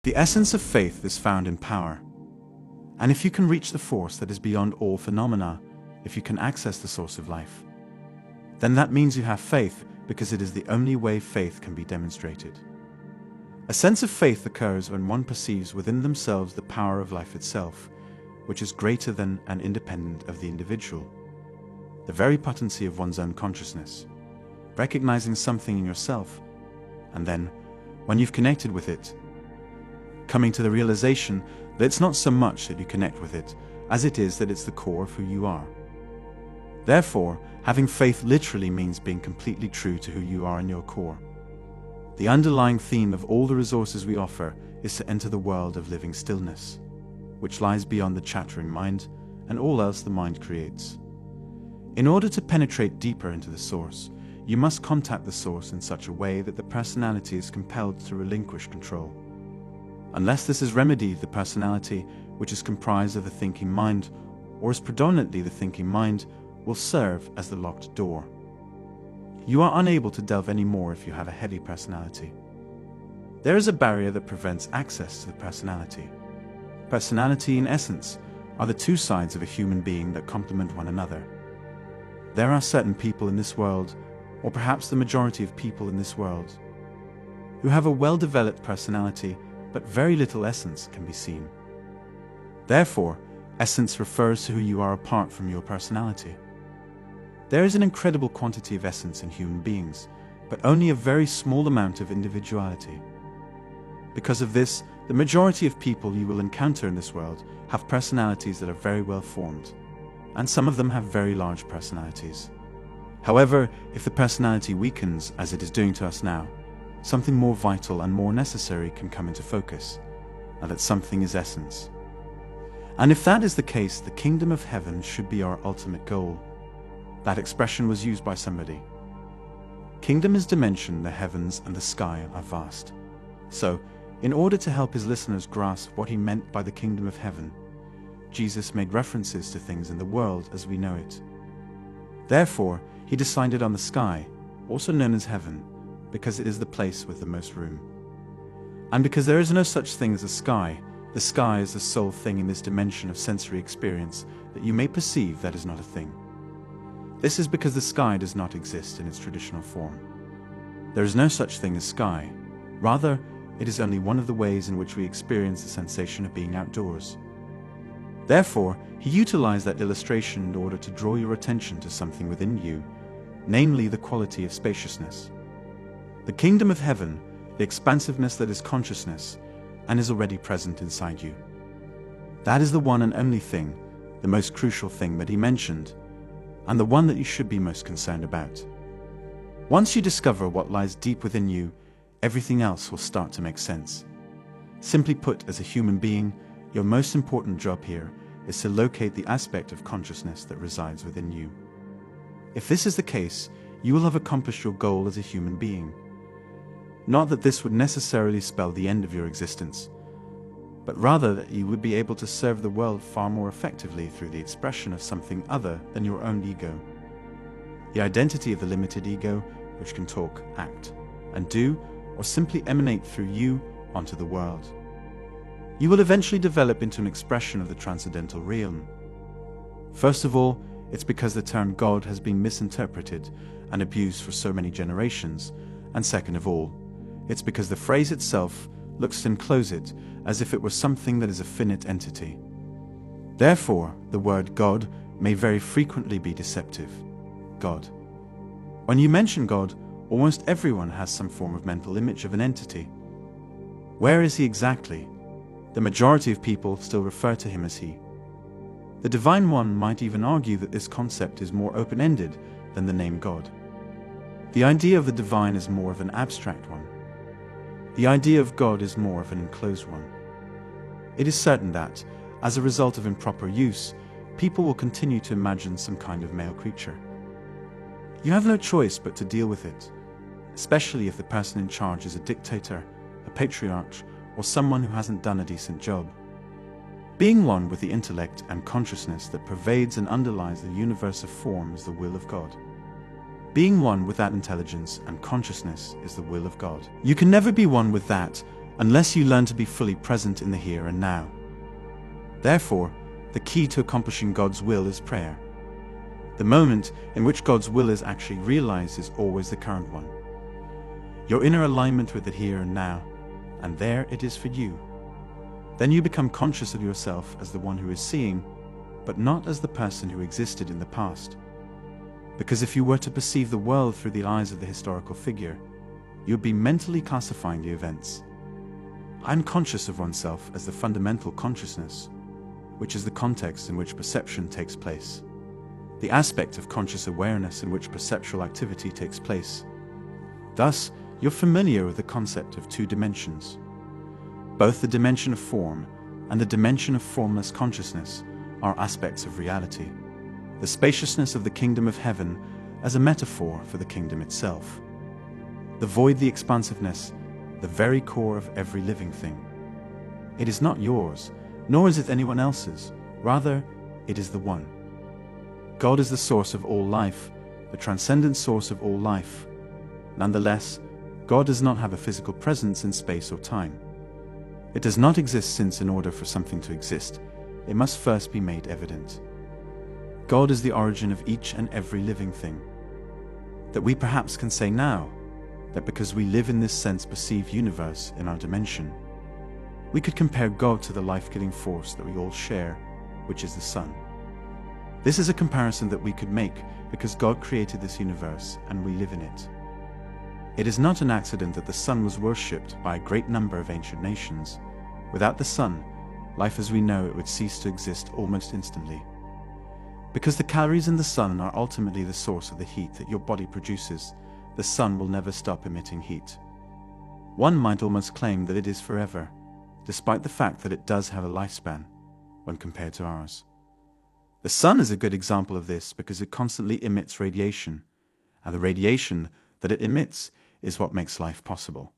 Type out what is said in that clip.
The essence of faith is found in power. And if you can reach the force that is beyond all phenomena, if you can access the source of life, then that means you have faith, because it is the only way faith can be demonstrated. A sense of faith occurs when one perceives within themselves the power of life itself, which is greater than and independent of the individual. The very potency of one's own consciousness, recognizing something in yourself, and then, when you've connected with it, coming to the realization that it's not so much that you connect with it, as it is that it's the core of who you are. Therefore, having faith literally means being completely true to who you are in your core. The underlying theme of all the resources we offer is to enter the world of living stillness, which lies beyond the chattering mind and all else the mind creates. In order to penetrate deeper into the source, you must contact the source in such a way that the personality is compelled to relinquish control. Unless this is remedied, the personality, which is comprised of the thinking mind, or is predominantly the thinking mind, will serve as the locked door. You are unable to delve any more if you have a heady personality. There is a barrier that prevents access to the personality. Personality, in essence, are the two sides of a human being that complement one another. There are certain people in this world, or perhaps the majority of people in this world, who have a well-developed personality, but very little essence can be seen. Therefore, essence refers to who you are apart from your personality. There is an incredible quantity of essence in human beings, but only a very small amount of individuality. Because of this, the majority of people you will encounter in this world have personalities that are very well formed, and some of them have very large personalities. However, if the personality weakens, as it is doing to us now, something more vital and more necessary can come into focus, and that something is essence. And if that is the case, the kingdom of heaven should be our ultimate goal. That expression was used by somebody. Kingdom is dimension, the heavens and the sky are vast. So, in order to help his listeners grasp what he meant by the kingdom of heaven, Jesus made references to things in the world as we know it. Therefore, he decided on the sky, also known as heaven, because it is the place with the most room. And because there is no such thing as a sky, the sky is the sole thing in this dimension of sensory experience that you may perceive that is not a thing. This is because the sky does not exist in its traditional form. There is no such thing as sky. Rather, it is only one of the ways in which we experience the sensation of being outdoors. Therefore, he utilized that illustration in order to draw your attention to something within you, namely the quality of spaciousness. The kingdom of heaven, the expansiveness that is consciousness, and is already present inside you. That is the one and only thing, the most crucial thing that he mentioned, and the one that you should be most concerned about. Once you discover what lies deep within you, everything else will start to make sense. Simply put, as a human being, your most important job here is to locate the aspect of consciousness that resides within you. If this is the case, you will have accomplished your goal as a human being. Not that this would necessarily spell the end of your existence, but rather that you would be able to serve the world far more effectively through the expression of something other than your own ego. The identity of the limited ego, which can talk, act, and do, or simply emanate through you onto the world. You will eventually develop into an expression of the transcendental realm. First of all, it's because the term God has been misinterpreted and abused for so many generations, and second of all, it's because the phrase itself looks to enclose it as if it were something that is a finite entity. Therefore, the word God may very frequently be deceptive. God. When you mention God, almost everyone has some form of mental image of an entity. Where is he exactly? The majority of people still refer to him as he. The Divine One might even argue that this concept is more open-ended than the name God. The idea of the divine is more of an abstract one. The idea of God is more of an enclosed one. It is certain that, as a result of improper use, people will continue to imagine some kind of male creature. You have no choice but to deal with it, especially if the person in charge is a dictator, a patriarch, or someone who hasn't done a decent job. Being one with the intellect and consciousness that pervades and underlies the universe of form is the will of God. Being one with that intelligence and consciousness is the will of God. You can never be one with that unless you learn to be fully present in the here and now. Therefore, the key to accomplishing God's will is prayer. The moment in which God's will is actually realized is always the current one. Your inner alignment with the here and now, and there it is for you. Then you become conscious of yourself as the one who is seeing, but not as the person who existed in the past. Because if you were to perceive the world through the eyes of the historical figure, you would be mentally classifying the events. I'm conscious of oneself as the fundamental consciousness, which is the context in which perception takes place, the aspect of conscious awareness in which perceptual activity takes place. Thus, you're familiar with the concept of two dimensions. Both the dimension of form and the dimension of formless consciousness are aspects of reality, the spaciousness of the kingdom of heaven as a metaphor for the kingdom itself. The void, the expansiveness, the very core of every living thing. It is not yours, nor is it anyone else's. Rather, it is the one. God is the source of all life, the transcendent source of all life. Nonetheless, God does not have a physical presence in space or time. It does not exist since in order for something to exist, it must first be made evident. God is the origin of each and every living thing. That we perhaps can say now, that because we live in this sense-perceived universe in our dimension, we could compare God to the life-giving force that we all share, which is the sun. This is a comparison that we could make because God created this universe and we live in it. It is not an accident that the sun was worshipped by a great number of ancient nations. Without the sun, life as we know it would cease to exist almost instantly. Because the calories in the sun are ultimately the source of the heat that your body produces, the sun will never stop emitting heat. One might almost claim that it is forever, despite the fact that it does have a lifespan when compared to ours. The sun is a good example of this because it constantly emits radiation, and the radiation that it emits is what makes life possible.